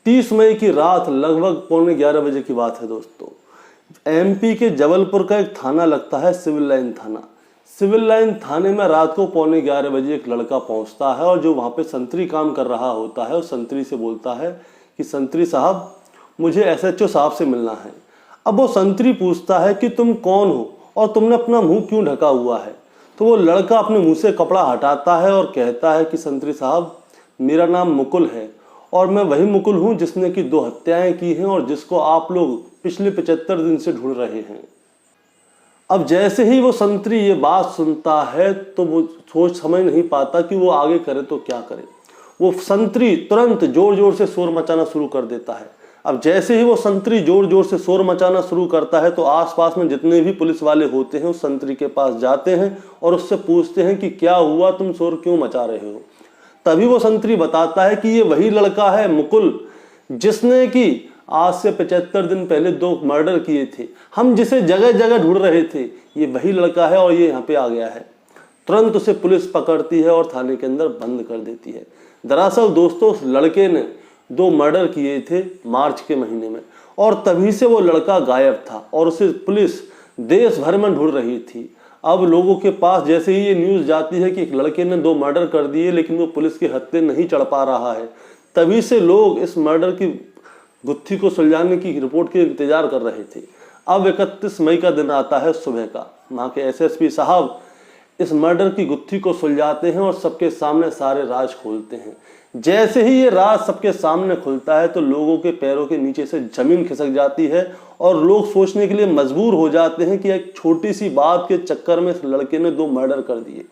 30 मई की रात लगभग 11:15 की बात है दोस्तों। एमपी के जबलपुर का एक थाना लगता है सिविल लाइन थाना। सिविल लाइन थाने में रात को 11:15 एक लड़का पहुंचता है और जो वहां पे संतरी काम कर रहा होता है उस संतरी से बोलता है कि संतरी साहब मुझे एसएचओ साहब से मिलना है। अब वो संतरी पूछता है कि तुम कौन हो और तुमने अपना मुंह क्यों ढका हुआ है। तो वो लड़का अपने मुंह से कपड़ा हटाता है और कहता है कि संतरी साहब मेरा नाम मुकुल है और मैं वही मुकुल हूं जिसने कि 2 हत्याएं की हैं और जिसको आप लोग पिछले 75 दिन से ढूंढ रहे हैं। अब जैसे ही वो संतरी ये बात सुनता है तो वो सोच समझ नहीं पाता कि वो आगे करे तो क्या करे। वो संतरी तुरंत जोर जोर से शोर मचाना शुरू कर देता है। अब जैसे ही वो संतरी जोर जोर से शोर मचाना शुरू करता है तो आसपास में जितने भी पुलिस वाले होते हैं उस संतरी के पास जाते हैं और उससे पूछते हैं कि क्या हुआ, तुम शोर क्यों मचा रहे हो। तभी वो संतरी बताता है कि ये वही लड़का है मुकुल जिसने कि आज से 75 दिन पहले 2 मर्डर किए थे। हम जिसे जगह जगह ढूंढ रहे थे ये वही लड़का है और ये यहाँ पे आ गया है। तुरंत उसे पुलिस पकड़ती है और थाने के अंदर बंद कर देती है। दरअसल दोस्तों उस लड़के ने 2 मर्डर किए थे मार्च के महीने में और तभी से वो लड़का गायब था और उसे पुलिस देश भर में ढूंढ रही थी। अब लोगों के पास जैसे ही ये न्यूज़ जाती है कि एक लड़के ने 2 मर्डर कर दिए लेकिन वो पुलिस के हत्थे नहीं चढ़ पा रहा है, तभी से लोग इस मर्डर की गुत्थी को सुलझाने की रिपोर्ट के इंतजार कर रहे थे। अब 31 मई का दिन आता है सुबह का। वहाँ के एसएसपी साहब इस मर्डर की गुत्थी को सुलझाते हैं और सबके सामने सारे राज खोलते हैं। जैसे ही ये राज सबके सामने खुलता है तो लोगों के पैरों के नीचे से जमीन खिसक जाती है और लोग सोचने के लिए मजबूर हो जाते हैं कि एक छोटी सी बात के चक्कर में इस लड़के ने 2 मर्डर कर दिए।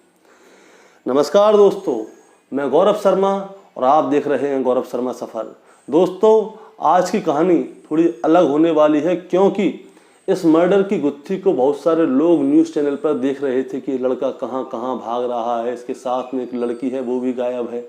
नमस्कार दोस्तों, मैं गौरव शर्मा और आप देख रहे हैं गौरव शर्मा सफर। दोस्तों आज की कहानी थोड़ी अलग होने वाली है क्योंकि इस मर्डर की गुत्थी को बहुत सारे लोग न्यूज़ चैनल पर देख रहे थे कि लड़का कहाँ कहाँ भाग रहा है, इसके साथ में एक लड़की है वो भी गायब है।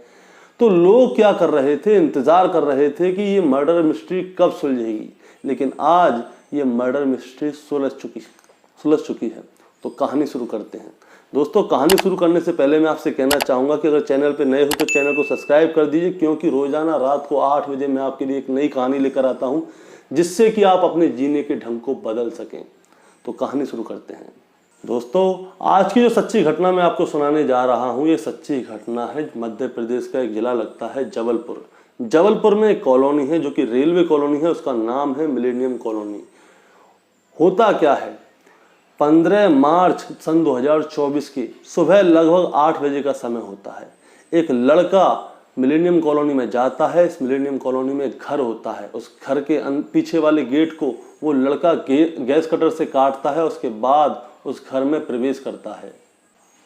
तो लोग क्या कर रहे थे, इंतज़ार कर रहे थे कि ये मर्डर मिस्ट्री कब सुलझेगी। लेकिन आज ये मर्डर मिस्ट्री सुलझ चुकी है। तो कहानी शुरू करते हैं। दोस्तों कहानी शुरू करने से पहले मैं आपसे कहना चाहूँगा कि अगर चैनल पे नए हो तो चैनल को सब्सक्राइब कर दीजिए क्योंकि रोज़ाना रात को 8 बजे मैं आपके लिए एक नई कहानी लेकर आता हूँ जिससे कि आप अपने जीने के ढंग को बदल सकें। तो कहानी शुरू करते हैं। दोस्तों आज की जो सच्ची घटना मैं आपको सुनाने जा रहा हूँ ये सच्ची घटना है मध्य प्रदेश का एक जिला लगता है जबलपुर। जबलपुर में एक कॉलोनी है जो कि रेलवे कॉलोनी है, उसका नाम है मिलेनियम कॉलोनी। होता क्या है, 15 मार्च सन 2024 की सुबह लगभग 8 बजे का समय होता है। एक लड़का मिलेनियम कॉलोनी में जाता है। इस मिलेनियम कॉलोनी में एक घर होता है। उस घर के पीछे वाले गेट को वो लड़का गैस कटर से काटता है, उसके बाद उस घर में प्रवेश करता है।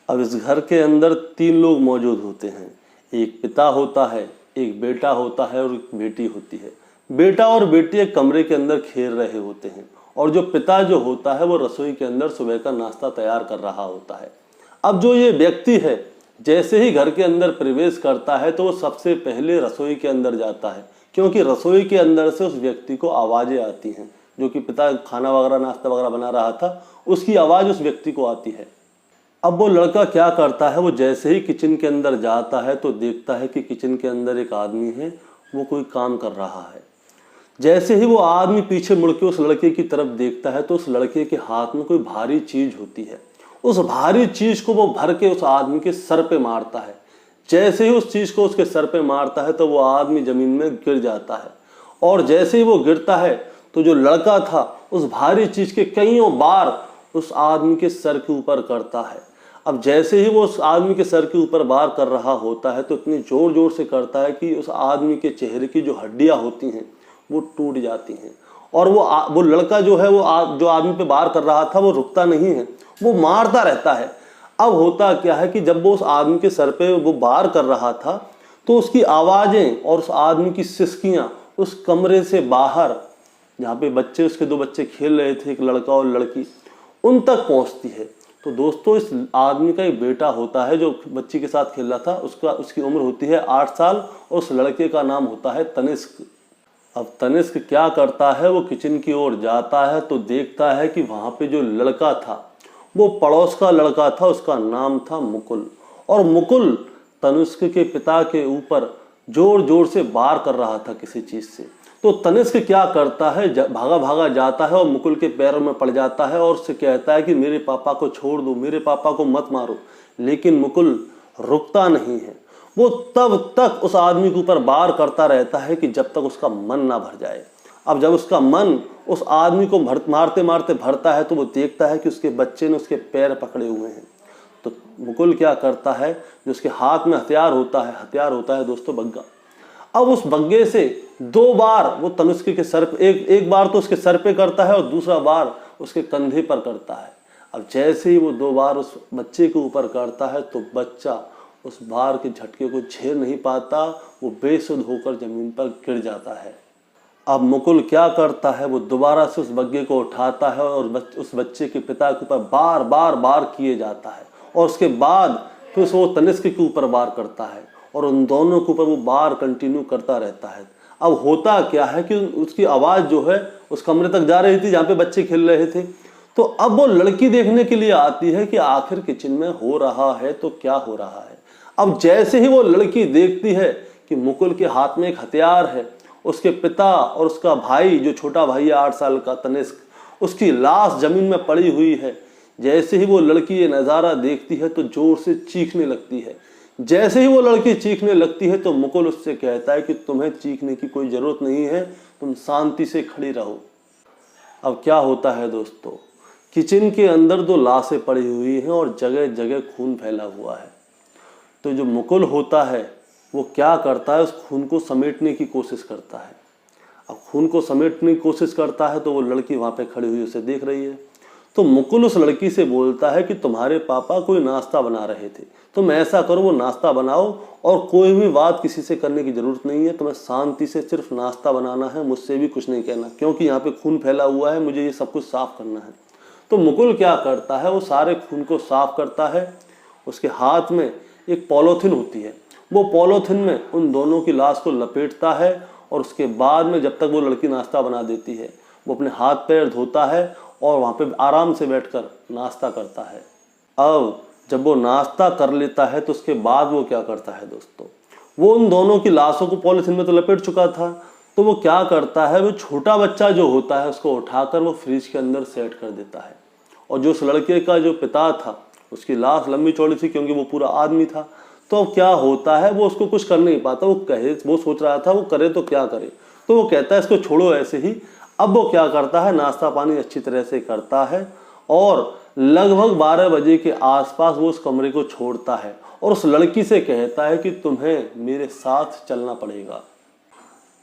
अब इस घर के अंदर 3 लोग मौजूद होते हैं। एक पिता होता है, एक बेटा होता है और एक बेटी होती है। बेटा और बेटी एक कमरे के अंदर खेल रहे होते हैं और जो पिता जो होता है वो रसोई के अंदर सुबह का नाश्ता तैयार कर रहा होता है। अब जो ये व्यक्ति है जैसे ही घर के अंदर प्रवेश करता है तो वो सबसे पहले रसोई के अंदर जाता है क्योंकि रसोई के अंदर से उस व्यक्ति को आवाज़ें आती हैं। जो कि पिता खाना वगैरह नाश्ता वगैरह बना रहा था उसकी आवाज़ उस व्यक्ति को आती है। अब वो लड़का क्या करता है, वो जैसे ही किचन के अंदर जाता है तो देखता है कि किचन के अंदर एक आदमी है, वो कोई काम कर रहा है। जैसे ही वो आदमी पीछे मुड़ के उस लड़के की तरफ देखता है तो उस लड़के के हाथ में कोई भारी चीज़ होती है। उस भारी चीज़ को वो भर के उस आदमी के सर पे मारता है। जैसे ही उस चीज़ को उसके सर पे मारता है तो वो आदमी ज़मीन में गिर जाता है और जैसे ही वो गिरता है तो जो लड़का था उस भारी चीज़ के कईयों बार उस आदमी के सर के ऊपर करता है। अब जैसे ही वो उस आदमी के सर के ऊपर वार कर रहा होता है तो इतनी ज़ोर ज़ोर से करता है कि उस आदमी के चेहरे की जो हड्डियाँ होती हैं वो टूट जाती हैं और वो लड़का जो है वो जो आदमी पे वार कर रहा था वो रुकता नहीं है, वो मारता रहता है। अब होता क्या है कि जब वो उस आदमी के सर पे वो वार कर रहा था तो उसकी आवाज़ें और उस आदमी की सिसकियाँ उस कमरे से बाहर जहाँ पे बच्चे उसके 2 बच्चे खेल रहे थे, एक लड़का और लड़की, उन तक पहुँचती है। तो दोस्तों इस आदमी का एक बेटा होता है जो बच्ची के साथ खेल रहा था, उसकी उम्र होती है 8 साल और उस लड़के का नाम होता है तनिष्क। अब तनिष्क क्या करता है, वो किचन की ओर जाता है तो देखता है कि वहाँ पे जो लड़का था वो पड़ोस का लड़का था, उसका नाम था मुकुल। और मुकुल तनिष्क के पिता के ऊपर जोर जोर से वार कर रहा था किसी चीज से। तो तनिष्क क्या करता है, भागा भागा जाता है और मुकुल के पैरों में पड़ जाता है और उससे कहता है कि मेरे पापा को छोड़ दो, मेरे पापा को मत मारो। लेकिन मुकुल रुकता नहीं है, वो तब तक उस आदमी के ऊपर वार करता रहता है कि जब तक उसका मन ना भर जाए। अब जब उसका मन उस आदमी को मारते मारते भरता है तो वो देखता है कि उसके बच्चे ने उसके पैर पकड़े हुए हैं। तो मुकुल क्या करता है, जो उसके हाथ में हथियार होता है दोस्तों बग्गा। अब उस बग्गे से 2 बार वो तनिष्क के सर पे, एक बार तो उसके सर पे करता है और दूसरा बार उसके कंधे पर करता है। अब जैसे ही वो 2 बार उस बच्चे के ऊपर करता है तो बच्चा उस बार के झटके को झेल नहीं पाता, वो बेसुध होकर जमीन पर गिर जाता है। अब मुकुल क्या करता है, वो दोबारा से उस बग्गे को उठाता है और उस बच्चे के पिता के ऊपर बार बार बार किए जाता है और उसके बाद फिर वो तनिष्क के ऊपर बार करता है और उन दोनों के ऊपर वो बार कंटिन्यू करता रहता है। अब होता क्या है कि उसकी आवाज़ जो है उस कमरे तक जा रही थी जहाँ पे बच्चे खेल रहे थे। तो अब वो लड़की देखने के लिए आती है कि आखिर किचन में हो रहा है तो क्या हो रहा है। अब जैसे ही वो लड़की देखती है कि मुकुल के हाथ में एक हथियार है, उसके पिता और उसका भाई जो छोटा भाई है 8 साल का तनिष्क, उसकी लाश जमीन में पड़ी हुई है। जैसे ही वो लड़की ये नज़ारा देखती है तो जोर से चीखने लगती है। जैसे ही वो लड़की चीखने लगती है तो मुकुल उससे कहता है कि तुम्हें चीखने की कोई ज़रूरत नहीं है, तुम शांति से खड़ी रहो। अब क्या होता है दोस्तों, किचन के अंदर 2 लाशें पड़ी हुई हैं और जगह जगह खून फैला हुआ है। तो जो मुकुल होता है वो क्या करता है, उस खून को समेटने की कोशिश करता है। अब खून को समेटने की कोशिश करता है तो वो लड़की वहाँ पे खड़ी हुई उसे देख रही है। तो मुकुल उस लड़की से बोलता है कि तुम्हारे पापा कोई नाश्ता बना रहे थे, तुम ऐसा करो वो नाश्ता बनाओ और कोई भी बात किसी से करने की ज़रूरत नहीं है, तुम्हें शांति से सिर्फ नाश्ता बनाना है, मुझसे भी कुछ नहीं कहना, क्योंकि यहाँ पे खून फैला हुआ है, मुझे ये सब कुछ साफ़ करना है। तो मुकुल क्या करता है, वो सारे खून को साफ़ करता है। उसके हाथ में एक पॉलीथिन होती है, वो पॉलीथिन में उन दोनों की लाश को लपेटता है और उसके बाद में जब तक वो लड़की नाश्ता बना देती है वो अपने हाथ पैर धोता है और वहाँ पे आराम से बैठकर नाश्ता करता है। अब जब वो नाश्ता कर लेता है तो उसके बाद वो क्या करता है दोस्तों, वो उन दोनों की लाशों को पॉलीथिन में तो लपेट चुका था, तो वो क्या करता है, वो छोटा बच्चा जो होता है उसको उठाकर वो फ्रिज के अंदर सेट कर देता है। और जो उस लड़के का जो पिता था उसकी लाश लंबी चौड़ी थी क्योंकि वो पूरा आदमी था। तो अब क्या होता है, वो उसको कुछ कर नहीं पाता, वो सोच रहा था वो करे तो क्या करे, तो वो कहता है इसको छोड़ो ऐसे ही। अब वो क्या करता है, नाश्ता पानी अच्छी तरह से करता है और लगभग 12 बजे के आसपास वो उस कमरे को छोड़ता है और उस लड़की से कहता है कि तुम्हें मेरे साथ चलना पड़ेगा।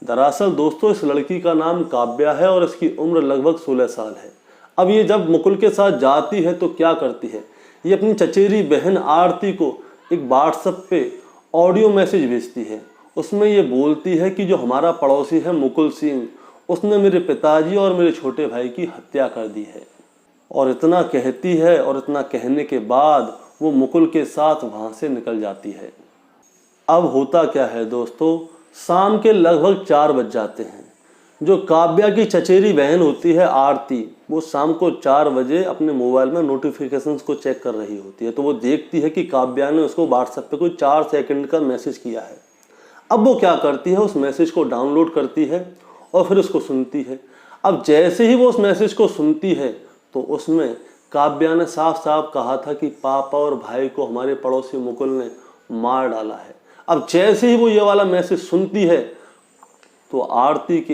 दरअसल दोस्तों इस लड़की का नाम काव्या है और इसकी उम्र लगभग 16 साल है। अब ये जब मुकुल के साथ जाती है तो क्या करती है, ये अपनी चचेरी बहन आरती को एक व्हाट्सएप पे ऑडियो मैसेज भेजती है। उसमें ये बोलती है कि जो हमारा पड़ोसी है मुकुल सिंह, उसने मेरे पिताजी और मेरे छोटे भाई की हत्या कर दी है। और इतना कहती है और इतना कहने के बाद वो मुकुल के साथ वहाँ से निकल जाती है। अब होता क्या है दोस्तों, शाम के लगभग 4 बज जाते हैं। जो काव्या की चचेरी बहन होती है आरती, वो शाम को 4 बजे अपने मोबाइल में नोटिफिकेशंस को चेक कर रही होती है। तो वो देखती है कि काव्या ने उसको व्हाट्सएप पे कोई 4 सेकंड का मैसेज किया है। अब वो क्या करती है, उस मैसेज को डाउनलोड करती है और फिर उसको सुनती है। अब जैसे ही वो उस मैसेज को सुनती है तो उसमें काव्या ने साफ साफ कहा था कि पापा और भाई को हमारे पड़ोसी मुकुल ने मार डाला है। अब जैसे ही वो ये वाला मैसेज सुनती है तो आरती के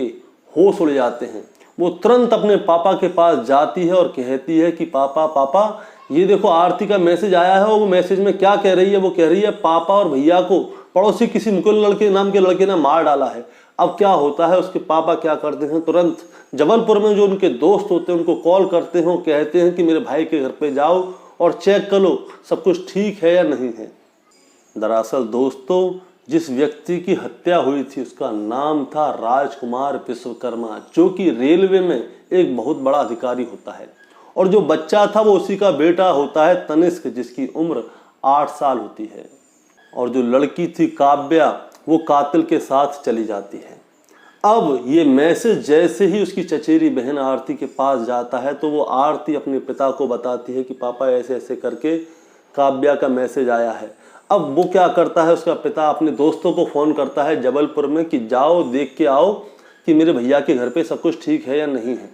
होश उड़ जाते हैं। वो तुरंत अपने पापा के पास जाती है और कहती है कि पापा पापा ये देखो आरती का मैसेज आया है और वो मैसेज में क्या कह रही है, वो कह रही है पापा और भैया को पड़ोसी किसी मुकुल लड़के नाम के लड़के ने मार डाला है। अब क्या होता है, उसके पापा क्या करते हैं, तुरंत जबलपुर में जो उनके दोस्त होते हैं उनको कॉल करते हैं, कहते हैं कि मेरे भाई के घर पे जाओ और चेक कर लो सब कुछ ठीक है या नहीं है। दरअसल दोस्तों जिस व्यक्ति की हत्या हुई थी उसका नाम था राजकुमार विश्वकर्मा, जो कि रेलवे में एक बहुत बड़ा अधिकारी होता है। और जो बच्चा था वो उसी का बेटा होता है तनिष्क, जिसकी उम्र 8 साल होती है। और जो लड़की थी काव्या, वो कातिल के साथ चली जाती है। अब ये मैसेज जैसे ही उसकी चचेरी बहन आरती के पास जाता है तो वो आरती अपने पिता को बताती है कि पापा ऐसे ऐसे करके काव्या का मैसेज आया है। अब वो क्या करता है, उसका पिता अपने दोस्तों को फ़ोन करता है जबलपुर में कि जाओ देख के आओ कि मेरे भैया के घर पे सब कुछ ठीक है या नहीं है।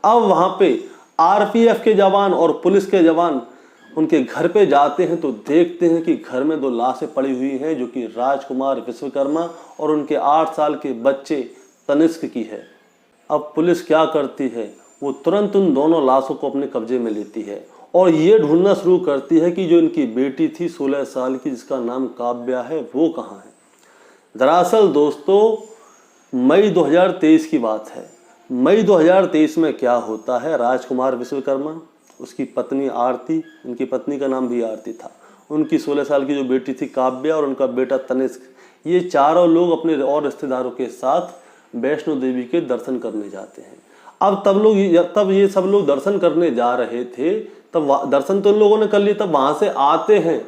अब वहाँ पे आरपीएफ के जवान और पुलिस के जवान उनके घर पे जाते हैं तो देखते हैं कि घर में 2 लाशें पड़ी हुई हैं जो कि राजकुमार विश्वकर्मा और उनके 8 साल के बच्चे तनिष्क की है। अब पुलिस क्या करती है, वो तुरंत उन दोनों लाशों को अपने कब्जे में लेती है और ये ढूंढना शुरू करती है कि जो इनकी बेटी थी 16 साल की जिसका नाम काव्या है वो कहाँ है। दरअसल दोस्तों मई 2023 की बात है। मई 2023 में क्या होता है, राजकुमार विश्वकर्मा, उसकी पत्नी आरती, उनकी पत्नी का नाम भी आरती था, उनकी 16 साल की जो बेटी थी काव्या और उनका बेटा तनिष्क, ये चारों लोग अपने और रिश्तेदारों के साथ वैष्णो देवी के दर्शन करने जाते हैं। अब तब ये सब लोग दर्शन करने जा रहे थे, तब दर्शन तो इन लोगों ने कर लिया, तब वहाँ से आते हैं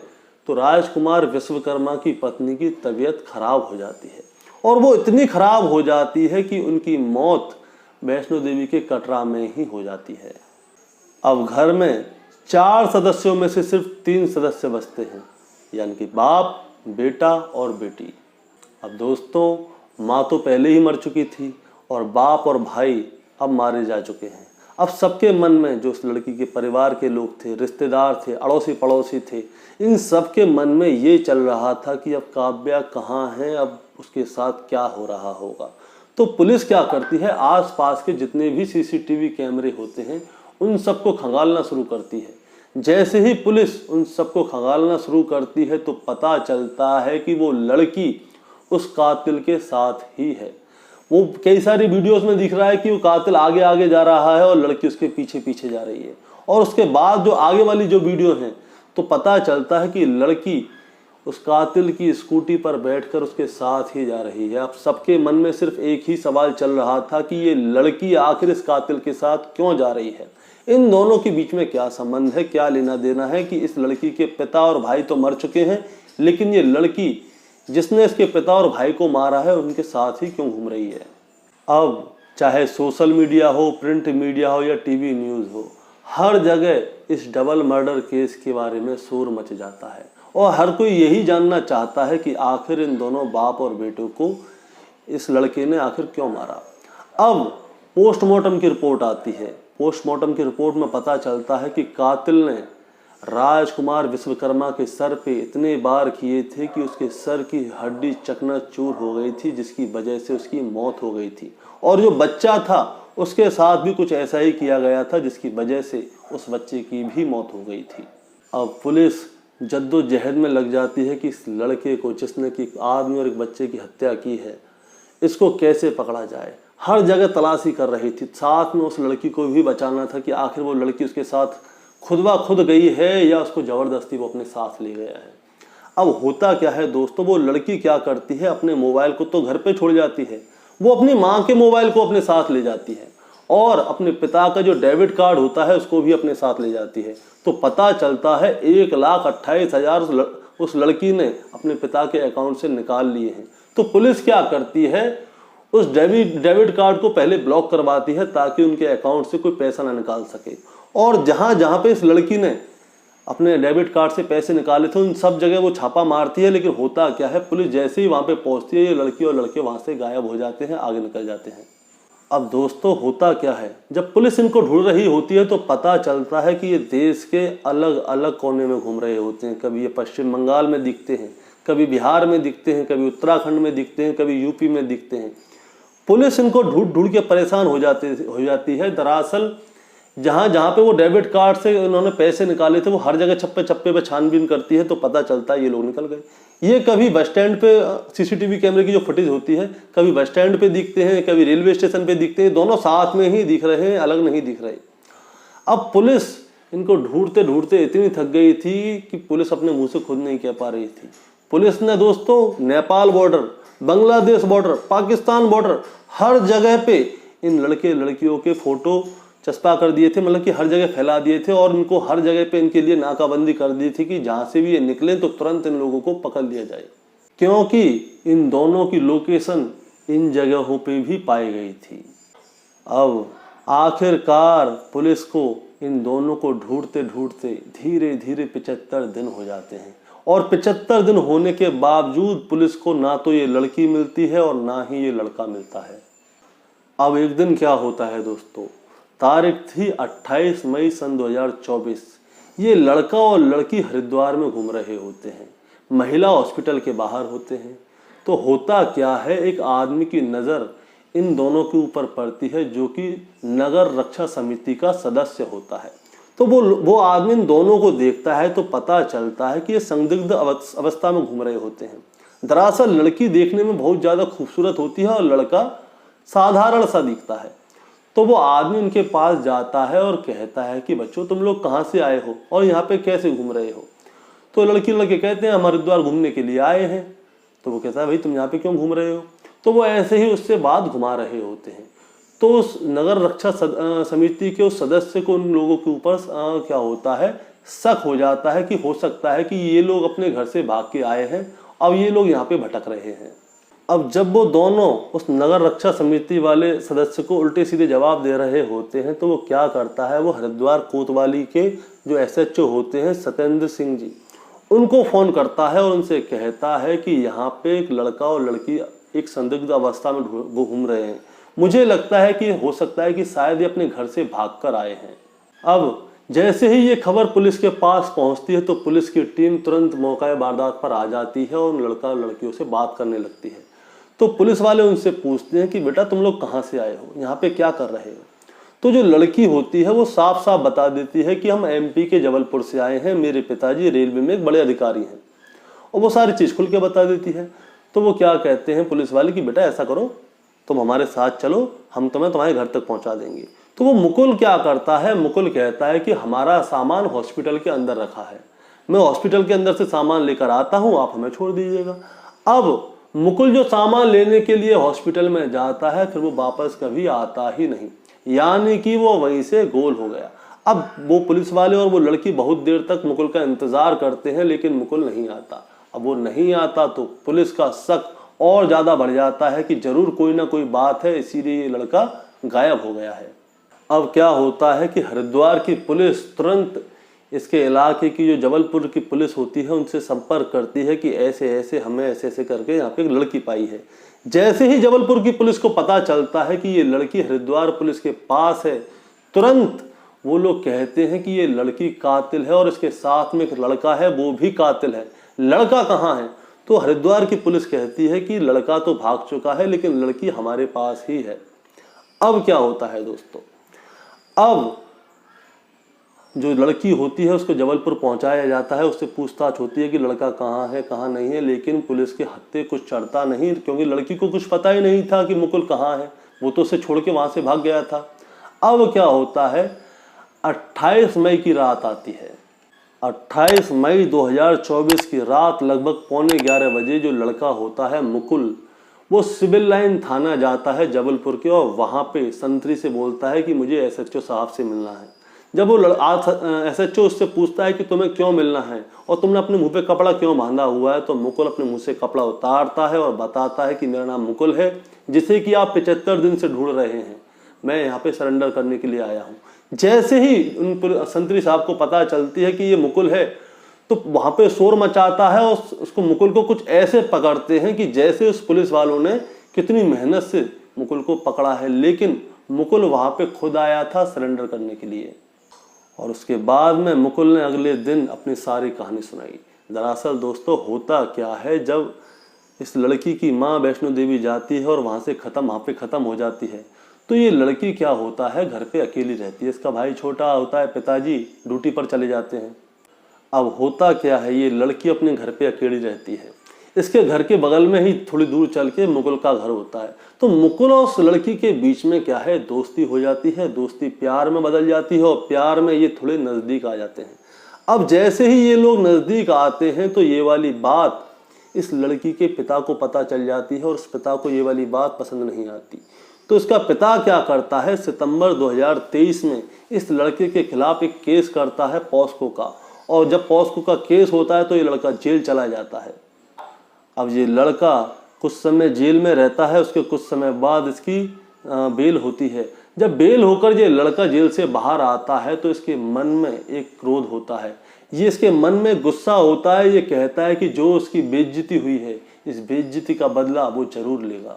तो राजकुमार विश्वकर्मा की पत्नी की तबीयत खराब हो जाती है और वो इतनी खराब हो जाती है कि उनकी मौत वैष्णो देवी के कटरा में ही हो जाती है। अब घर में 4 सदस्यों में से सिर्फ 3 सदस्य बचते हैं, यानी कि बाप, बेटा और बेटी। अब दोस्तों माँ तो पहले ही मर चुकी थी और बाप और भाई अब मारे जा चुके हैं। अब सबके मन में, जो उस लड़की के परिवार के लोग थे, रिश्तेदार थे, अड़ोसी पड़ोसी थे, इन सबके मन में ये चल रहा था कि अब काव्या कहाँ है, अब उसके साथ क्या हो रहा होगा। तो पुलिस क्या करती है, आसपास के जितने भी सीसीटीवी कैमरे होते हैं उन सबको खंगालना शुरू करती है। जैसे ही पुलिस उन सबको खंगालना शुरू करती है तो पता चलता है कि वो लड़की उस कातिल के साथ ही है। वो कई सारी वीडियोस में दिख रहा है कि वो कातिल आगे आगे जा रहा है और लड़की उसके पीछे पीछे जा रही है। और उसके बाद जो आगे वाली जो वीडियो है तो पता चलता है कि लड़की उस कातिल की स्कूटी पर बैठकर उसके साथ ही जा रही है। अब सबके मन में सिर्फ एक ही सवाल चल रहा था कि ये लड़की आखिर इस कातिल के साथ क्यों जा रही है, इन दोनों के बीच में क्या संबंध है, क्या लेना देना है कि इस लड़की के पिता और भाई तो मर चुके हैं, लेकिन ये लड़की जिसने इसके पिता और भाई को मारा है उनके साथ ही क्यों घूम रही है। अब चाहे सोशल मीडिया हो, प्रिंट मीडिया हो या टीवी न्यूज़ हो, हर जगह इस डबल मर्डर केस के बारे में शोर मच जाता है और हर कोई यही जानना चाहता है कि आखिर इन दोनों बाप और बेटों को इस लड़के ने आखिर क्यों मारा। अब पोस्टमार्टम की रिपोर्ट आती है। पोस्टमार्टम की रिपोर्ट में पता चलता है कि कातिल ने राजकुमार विश्वकर्मा के सर पे इतने बार किए थे कि उसके सर की हड्डी चकनाचूर हो गई थी, जिसकी वजह से उसकी मौत हो गई थी। और जो बच्चा था उसके साथ भी कुछ ऐसा ही किया गया था, जिसकी वजह से उस बच्चे की भी मौत हो गई थी। अब पुलिस जद्दोजहद में लग जाती है कि इस लड़के को, जिसने कि आदमी और एक बच्चे की हत्या की है, इसको कैसे पकड़ा जाए। हर जगह तलाशी कर रही थी, साथ में उस लड़की को भी बचाना था कि आखिर वो लड़की उसके साथ खुद ब खुद गई है या उसको ज़बरदस्ती वो अपने साथ ले गया है। अब होता क्या है दोस्तों, वो लड़की क्या करती है, अपने मोबाइल को तो घर पे छोड़ जाती है, वो अपनी माँ के मोबाइल को अपने साथ ले जाती है और अपने पिता का जो डेबिट कार्ड होता है उसको भी अपने साथ ले जाती है। तो पता चलता है 1,28,000 उस लड़की ने अपने पिता के अकाउंट से निकाल लिए हैं। तो पुलिस क्या करती है, उस डेबिट कार्ड को पहले ब्लॉक करवाती है ताकि उनके अकाउंट से कोई पैसा ना निकाल सके। और जहाँ जहाँ पे इस लड़की ने अपने डेबिट कार्ड से पैसे निकाले थे उन सब जगह वो छापा मारती है। लेकिन होता क्या है, पुलिस जैसे ही वहाँ पे पहुँचती है ये लड़की और लड़के वहाँ से गायब हो जाते हैं, आगे निकल जाते हैं। अब दोस्तों होता क्या है, जब पुलिस इनको ढूंढ रही होती है तो पता चलता है कि ये देश के अलग अलग कोने में घूम रहे होते हैं। कभी ये पश्चिम बंगाल में दिखते हैं, कभी बिहार में दिखते हैं, कभी उत्तराखंड में दिखते हैं, कभी यूपी में दिखते हैं। पुलिस इनको ढूंढ ढूंढ के परेशान हो जाती है। दरअसल जहाँ जहाँ पे वो डेबिट कार्ड से उन्होंने पैसे निकाले थे वो हर जगह चप्पे चप्पे पे छानबीन करती है तो पता चलता है ये लोग निकल गए। ये कभी बस स्टैंड पे सीसीटीवी कैमरे की जो फुटेज होती है, कभी बस स्टैंड पे दिखते हैं, कभी रेलवे स्टेशन पे दिखते हैं, दोनों साथ में ही दिख रहे हैं, अलग नहीं दिख रहे। अब पुलिस इनको ढूंढते ढूंढते इतनी थक गई थी कि पुलिस अपने मुंह से खुद नहीं कह पा रही थी। पुलिस ने दोस्तों Nepal border, Bangladesh border, Pakistan border, हर जगह पे इन लड़के लड़कियों के फोटो चस्पा कर दिए थे, मतलब कि हर जगह फैला दिए थे और इनको हर जगह पे इनके लिए नाकाबंदी कर दी थी कि जहाँ से भी ये निकले तो तुरंत इन लोगों को पकड़ लिया जाए, क्योंकि इन दोनों की लोकेशन इन जगहों पे भी पाई गई थी। अब आखिरकार पुलिस को इन दोनों को ढूंढते ढूंढते धीरे धीरे 75 दिन हो जाते हैं और 75 दिन होने के बावजूद पुलिस को ना तो ये लड़की मिलती है और ना ही ये लड़का मिलता है। अब एक दिन क्या होता है दोस्तों, तारीख थी 28 मई सन 2024। ये लड़का और लड़की हरिद्वार में घूम रहे होते हैं, महिला हॉस्पिटल के बाहर होते हैं। तो होता क्या है, एक आदमी की नज़र इन दोनों के ऊपर पड़ती है जो कि नगर रक्षा समिति का सदस्य होता है। तो वो आदमी इन दोनों को देखता है तो पता चलता है कि ये संदिग्ध अवस्था में घूम रहे होते हैं। दरअसल लड़की देखने में बहुत ज़्यादा खूबसूरत होती है और लड़का साधारण सा दिखता है। तो वो आदमी उनके पास जाता है और कहता है कि बच्चों तुम लोग कहाँ से आए हो और यहाँ पे कैसे घूम रहे हो। तो लड़के कहते हैं हम हरिद्वार घूमने के लिए आए हैं। तो वो कहता है भाई तुम यहाँ पे क्यों घूम रहे हो। तो वो ऐसे ही उससे बात घुमा रहे होते हैं। तो उस नगर रक्षा समिति के उस सदस्य को उन लोगों के ऊपर क्या होता है, शक हो जाता है कि हो सकता है कि ये लोग अपने घर से भाग के आए हैं और ये लोग यहाँ पे भटक रहे हैं। अब जब वो दोनों उस नगर रक्षा समिति वाले सदस्य को उल्टे सीधे जवाब दे रहे होते हैं तो वो क्या करता है, वो हरिद्वार कोतवाली के जो SHO होते हैं सत्येंद्र सिंह जी, उनको फ़ोन करता है और उनसे कहता है कि यहाँ पे एक लड़का और लड़की एक संदिग्ध अवस्था में घूम रहे हैं। मुझे लगता है कि हो सकता है कि शायद ये अपने घर से भागकर आए हैं। अब जैसे ही ये खबर पुलिस के पास पहुंचती है तो पुलिस की टीम तुरंत मौका वारदात पर आ जाती है और लड़का लड़कियों से बात करने लगती है। तो पुलिस वाले उनसे पूछते हैं कि बेटा तुम लोग कहाँ से आए हो, यहाँ पे क्या कर रहे हो। तो जो लड़की होती है वो साफ साफ बता देती है कि हम MP के जबलपुर से आए हैं, मेरे पिताजी रेलवे में एक बड़े अधिकारी हैं, और वो सारी चीज़ खुल के बता देती है। तो वो क्या कहते हैं पुलिस वाले कि बेटा ऐसा करो, तुम हमारे साथ चलो, हम तुम्हें तुम्हारे घर तक पहुंचा देंगे। तो वो मुकुल क्या करता है, मुकुल कहता है कि हमारा सामान हॉस्पिटल के अंदर रखा है, मैं हॉस्पिटल के अंदर से सामान लेकर आता हूँ, आप हमें छोड़ दीजिएगा। अब मुकुल जो सामान लेने के लिए हॉस्पिटल में जाता है फिर वो वापस कभी आता ही नहीं, यानी कि वो वहीं से गोल हो गया। अब वो पुलिस वाले और वो लड़की बहुत देर तक मुकुल का इंतजार करते हैं लेकिन मुकुल नहीं आता। अब वो नहीं आता तो पुलिस का शक और ज़्यादा बढ़ जाता है कि जरूर कोई ना कोई बात है, इसीलिए ये लड़का गायब हो गया है। अब क्या होता है कि हरिद्वार की पुलिस तुरंत इसके इलाके की जो जबलपुर की पुलिस होती है उनसे संपर्क करती है कि ऐसे ऐसे हमें ऐसे ऐसे करके यहाँ पे एक लड़की पाई है। जैसे ही जबलपुर की पुलिस को पता चलता है कि ये लड़की हरिद्वार पुलिस के पास है, तुरंत वो लोग कहते हैं कि ये लड़की कातिल है और इसके साथ में एक लड़का है वो भी कातिल है। लड़का कहाँ है? तो हरिद्वार की पुलिस कहती है कि लड़का तो भाग चुका है लेकिन लड़की हमारे पास ही है। अब क्या होता है दोस्तों, अब जो लड़की होती है उसको जबलपुर पहुंचाया जाता है, उससे पूछताछ होती है कि लड़का कहाँ है कहाँ नहीं है, लेकिन पुलिस के हत्थे कुछ चढ़ता नहीं क्योंकि लड़की को कुछ पता ही नहीं था कि मुकुल कहाँ है, वो तो उसे छोड़ के वहाँ से भाग गया था। अब क्या होता है, 28 मई की रात आती है। 28 मई 2024 की रात लगभग 11:15 बजे जो लड़का होता है मुकुल, वो सिविल लाइन थाना जाता है जबलपुर के और वहाँ पे संतरी से बोलता है कि मुझे SHO साहब से मिलना है। जब वो SHO उससे पूछता है कि तुम्हें क्यों मिलना है और तुमने अपने मुंह पे कपड़ा क्यों बांधा हुआ है, तो मुकुल अपने मुंह से कपड़ा उतारता है और बताता है कि मेरा नाम मुकुल है, जिसे कि आप 75 दिन से ढूंढ रहे हैं, मैं यहाँ पे सरेंडर करने के लिए आया हूँ। जैसे ही उन संतरी साहब को पता चलती है कि ये मुकुल है तो वहाँ पे शोर मचाता है और उसको मुकुल को कुछ ऐसे पकड़ते हैं कि जैसे उस पुलिस वालों ने कितनी मेहनत से मुकुल को पकड़ा है, लेकिन मुकुल वहाँ पे खुद आया था सरेंडर करने के लिए। और उसके बाद में मुकुल ने अगले दिन अपनी सारी कहानी सुनाई। दरअसल दोस्तों होता क्या है, जब इस लड़की की माँ वैष्णो देवी जाती है और वहाँ पे ख़त्म हो जाती है, तो ये लड़की क्या होता है घर पे अकेली रहती है। इसका भाई छोटा होता है, पिताजी ड्यूटी पर चले जाते हैं। अब होता क्या है, ये लड़की अपने घर पे अकेली रहती है। इसके घर के बगल में ही थोड़ी दूर चल के मुकुल का घर होता है। तो मुकुल और उस लड़की के बीच में क्या है, दोस्ती हो जाती है, दोस्ती प्यार में बदल जाती है और प्यार में ये थोड़े नज़दीक आ जाते हैं। अब जैसे ही ये लोग नज़दीक आते हैं तो ये वाली बात इस लड़की के पिता को पता चल जाती है और उस पिता को ये वाली बात पसंद नहीं आती। तो इसका पिता क्या करता है, सितंबर 2023 में इस लड़के के खिलाफ एक केस करता है पॉस्को का, और जब पॉस्को का केस होता है तो ये लड़का जेल चला जाता है। अब ये लड़का कुछ समय जेल में रहता है, उसके कुछ समय बाद इसकी बेल होती है। जब बेल होकर ये लड़का जेल से बाहर आता है तो इसके मन में एक क्रोध होता है, ये इसके मन में गुस्सा होता है। ये कहता है कि जो उसकी बेइज्जती हुई है, इस बेइज्जती का बदला वो जरूर लेगा।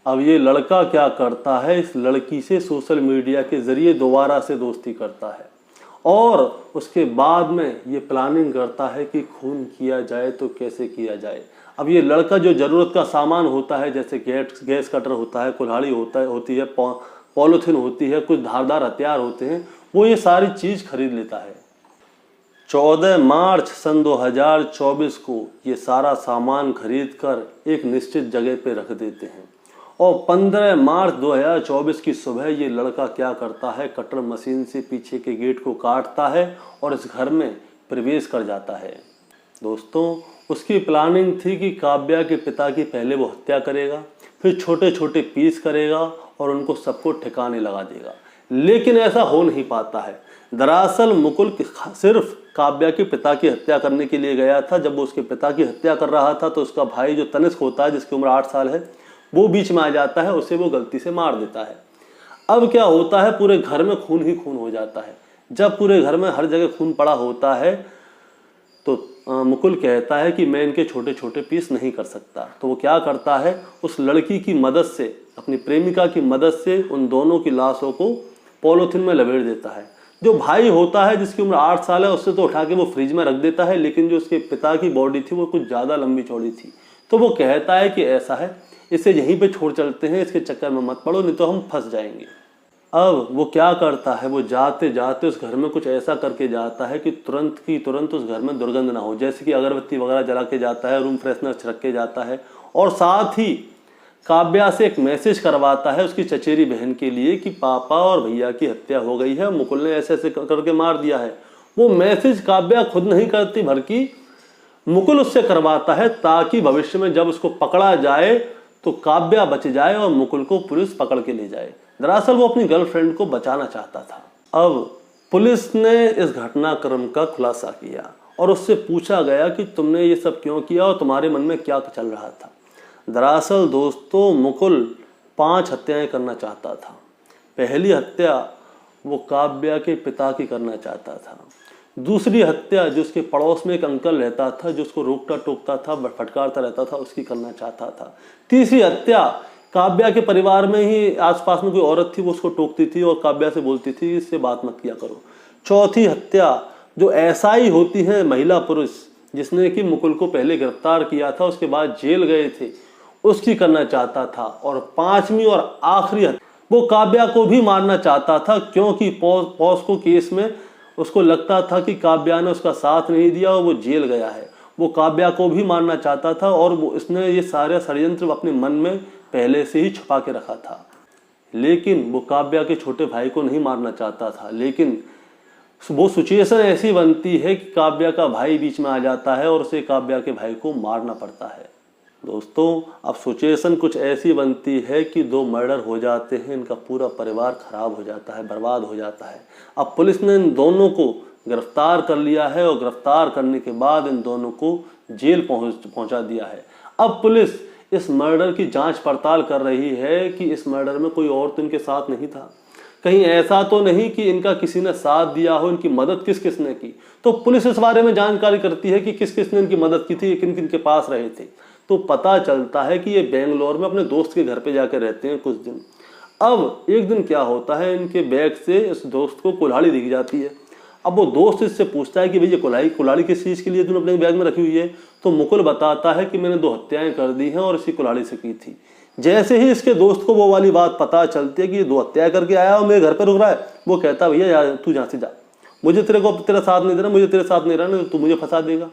अब ये लड़का क्या करता है, इस लड़की से सोशल मीडिया के जरिए दोबारा से दोस्ती करता है और उसके बाद में ये प्लानिंग करता है कि खून किया जाए तो कैसे किया जाए। अब ये लड़का जो ज़रूरत का सामान होता है, जैसे गैस कटर होता है, कुल्हाड़ी होती है, पॉलीथिन होती है, कुछ धारदार हथियार होते हैं, वो ये सारी चीज़ खरीद लेता है। 14 मार्च सन 2024 को ये सारा सामान खरीद कर एक निश्चित जगह पे रख देते हैं और 15 मार्च 2024 की सुबह ये लड़का क्या करता है, कटर मशीन से पीछे के गेट को काटता है और इस घर में प्रवेश कर जाता है। दोस्तों, उसकी प्लानिंग थी कि काव्या के पिता की पहले वो हत्या करेगा, फिर छोटे छोटे पीस करेगा और उनको सबको ठिकाने लगा देगा, लेकिन ऐसा हो नहीं पाता है। दरअसल मुकुल सिर्फ काव्या के पिता की हत्या करने के लिए गया था। जब वो उसके पिता की हत्या कर रहा था तो उसका भाई जो तनिष्क होता है, जिसकी उम्र 8 साल है, वो बीच में आ जाता है, उसे वो गलती से मार देता है। अब क्या होता है, पूरे घर में खून ही खून हो जाता है। जब पूरे घर में हर जगह खून पड़ा होता है तो मुकुल कहता है कि मैं इनके छोटे छोटे पीस नहीं कर सकता। तो वो क्या करता है, उस लड़की की मदद से, अपनी प्रेमिका की मदद से उन दोनों की लाशों को पॉलीथिन में लपेट देता है। जो भाई होता है, जिसकी उम्र 8 साल है, उससे तो उठा के वो फ्रिज में रख देता है, लेकिन जो उसके पिता की बॉडी थी वो कुछ ज़्यादा लंबी चौड़ी थी। तो वो कहता है कि ऐसा है, इसे यहीं पे छोड़ चलते हैं, इसके चक्कर में मत पड़ो, नहीं तो हम फंस जाएंगे। अब वो क्या करता है, वो जाते जाते उस घर में कुछ ऐसा करके जाता है कि तुरंत की तुरंत उस घर में दुर्गंध ना हो। जैसे कि अगरबत्ती वगैरह जला के जाता है, रूम फ्रेशनर छिड़क के जाता है और साथ ही काव्या से एक मैसेज करवाता है उसकी चचेरी बहन के लिए कि पापा और भैया की हत्या हो गई है, मुकुल ने ऐसे ऐसे करके मार दिया है। वो मैसेज काव्या खुद नहीं करती, बल्कि मुकुल उससे करवाता है, ताकि भविष्य में जब उसको पकड़ा जाए तो काव्या बच जाए और मुकुल को पुलिस पकड़ के ले जाए। दरअसल वो अपनी गर्लफ्रेंड को बचाना चाहता था। अब पुलिस ने इस घटनाक्रम का खुलासा किया और उससे पूछा गया कि तुमने ये सब क्यों किया और तुम्हारे मन में क्या चल रहा था। दरअसल दोस्तों, मुकुल 5 हत्याएं करना चाहता था। पहली हत्या वो काव्या के पिता की करना चाहता था। दूसरी हत्या जो उसके पड़ोस में एक अंकल रहता था, जो उसको रोकता टोकता था, फटकारता रहता था, उसकी करना चाहता था। तीसरी हत्या काव्या के परिवार में ही आसपास में कोई औरत थी, वो उसको टोकती थी और काव्या से बोलती थी इससे बात मत किया करो। चौथी हत्या जो एसआई होती है, महिला पुरुष, जिसने कि मुकुल को पहले गिरफ्तार किया था, उसके बाद जेल गए थे, उसकी करना चाहता था। और 5वीं और आखिरी हत्या वो काव्या को भी मारना चाहता था, क्योंकि पॉस्को केस में उसको लगता था कि काव्या ने उसका साथ नहीं दिया और वो जेल गया है। वो काव्या को भी मारना चाहता था और वो इसने ये सारे षड्यंत्र अपने मन में पहले से ही छुपा के रखा था। लेकिन वो काव्या के छोटे भाई को नहीं मारना चाहता था, लेकिन वो सिचुएशन ऐसी बनती है कि काव्या का भाई बीच में आ जाता है और उसे काव्या के भाई को मारना पड़ता है। दोस्तों, अब सिचुएशन कुछ ऐसी बनती है कि 2 मर्डर हो जाते हैं, इनका पूरा परिवार खराब हो जाता है, बर्बाद हो जाता है। अब पुलिस ने इन दोनों को गिरफ्तार कर लिया है और गिरफ्तार करने के बाद इन दोनों को जेल पहुंचा दिया है। अब पुलिस इस मर्डर की जांच पड़ताल कर रही है कि इस मर्डर में कोई और तो इनके साथ नहीं था, कहीं ऐसा तो नहीं कि इनका किसी ने साथ दिया हो, इनकी मदद किस किस ने की। तो पुलिस इस बारे में जानकारी करती है कि किस किस ने इनकी मदद की थी, किन किन के पास रहे थे। तो पता चलता है कि ये बेंगलोर में अपने दोस्त के घर पे जाकर रहते हैं कुछ दिन। अब एक दिन क्या होता है, इनके बैग से इस दोस्त को कुल्हाड़ी दिख जाती है। अब वो दोस्त इससे पूछता है कि भैया कुल्हाड़ी किस चीज़ के लिए तूने अपने बैग में रखी हुई है। तो मुकुल बताता है कि मैंने 2 हत्याएं कर दी हैं और इसी कुल्हाड़ी से की थी। जैसे ही इसके दोस्त को वो वाली बात पता चलती है कि ये 2 हत्याएं करके आया और मेरे घर पर रुक रहा है, वो कहता है भैया यार तू जहाँ से जा, मुझे तेरा साथ नहीं देना, मुझे तेरे साथ नहीं रहना, तू मुझे फंसा देगा।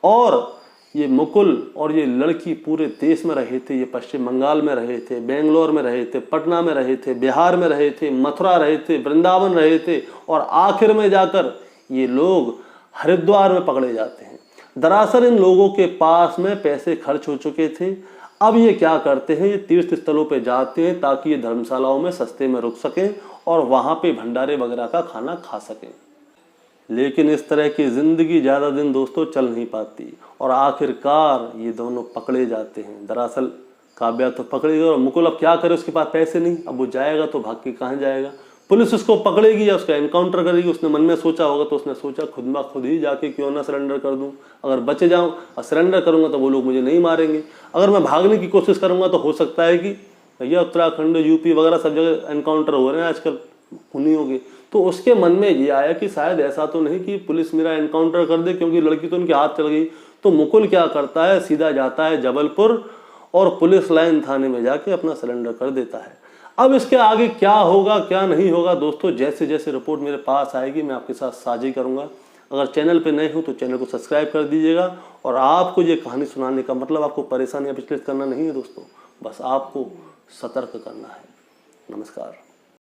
और ये मुकुल और ये लड़की पूरे देश में रहे थे। ये पश्चिम बंगाल में रहे थे, बेंगलोर में रहे थे, पटना में रहे थे, बिहार में रहे थे, मथुरा रहे थे, वृंदावन रहे थे और आखिर में जाकर ये लोग हरिद्वार में पकड़े जाते हैं। दरअसल इन लोगों के पास में पैसे खर्च हो चुके थे। अब ये क्या करते हैं, ये तीर्थ स्थलों पे जाते हैं ताकि ये धर्मशालाओं में सस्ते में रुक सकें और वहाँ पे भंडारे वगैरह का खाना खा सकें। लेकिन इस तरह की ज़िंदगी ज़्यादा दिन दोस्तों चल नहीं पाती और आखिरकार ये दोनों पकड़े जाते हैं। दरअसल काव्या तो पकड़ी गई और मुकुल अब क्या करे, उसके पास पैसे नहीं। अब वो जाएगा तो भाग के कहाँ जाएगा। पुलिस उसको पकड़ेगी या उसका एनकाउंटर करेगी। उसने मन में सोचा होगा तो उसने सोचा खुद ब खुद ही जाके क्यों ना सरेंडर कर दूं, अगर बच जाऊं और सरेंडर करूंगा तो वो लोग मुझे नहीं मारेंगे, अगर मैं भागने की कोशिश करूंगा तो हो सकता है कि भैया उत्तराखंड यूपी वगैरह सब जगह एनकाउंटर हो रहे हैं आजकल खूनियों के। तो उसके मन में ये आया कि शायद ऐसा तो नहीं कि पुलिस मेरा एनकाउंटर कर दे, क्योंकि लड़की तो उनके हाथ चल गई। तो मुकुल क्या करता है, सीधा जाता है जबलपुर और पुलिस लाइन थाने में जाके अपना सरेंडर कर देता है। अब इसके आगे क्या होगा क्या नहीं होगा दोस्तों, जैसे जैसे रिपोर्ट मेरे पास आएगी मैं आपके साथ साझी करूंगा। अगर चैनल पे नए हो तो चैनल को सब्सक्राइब कर दीजिएगा। और आपको ये कहानी सुनाने का मतलब आपको परेशान या विचलित करना नहीं है दोस्तों, बस आपको सतर्क करना है। नमस्कार।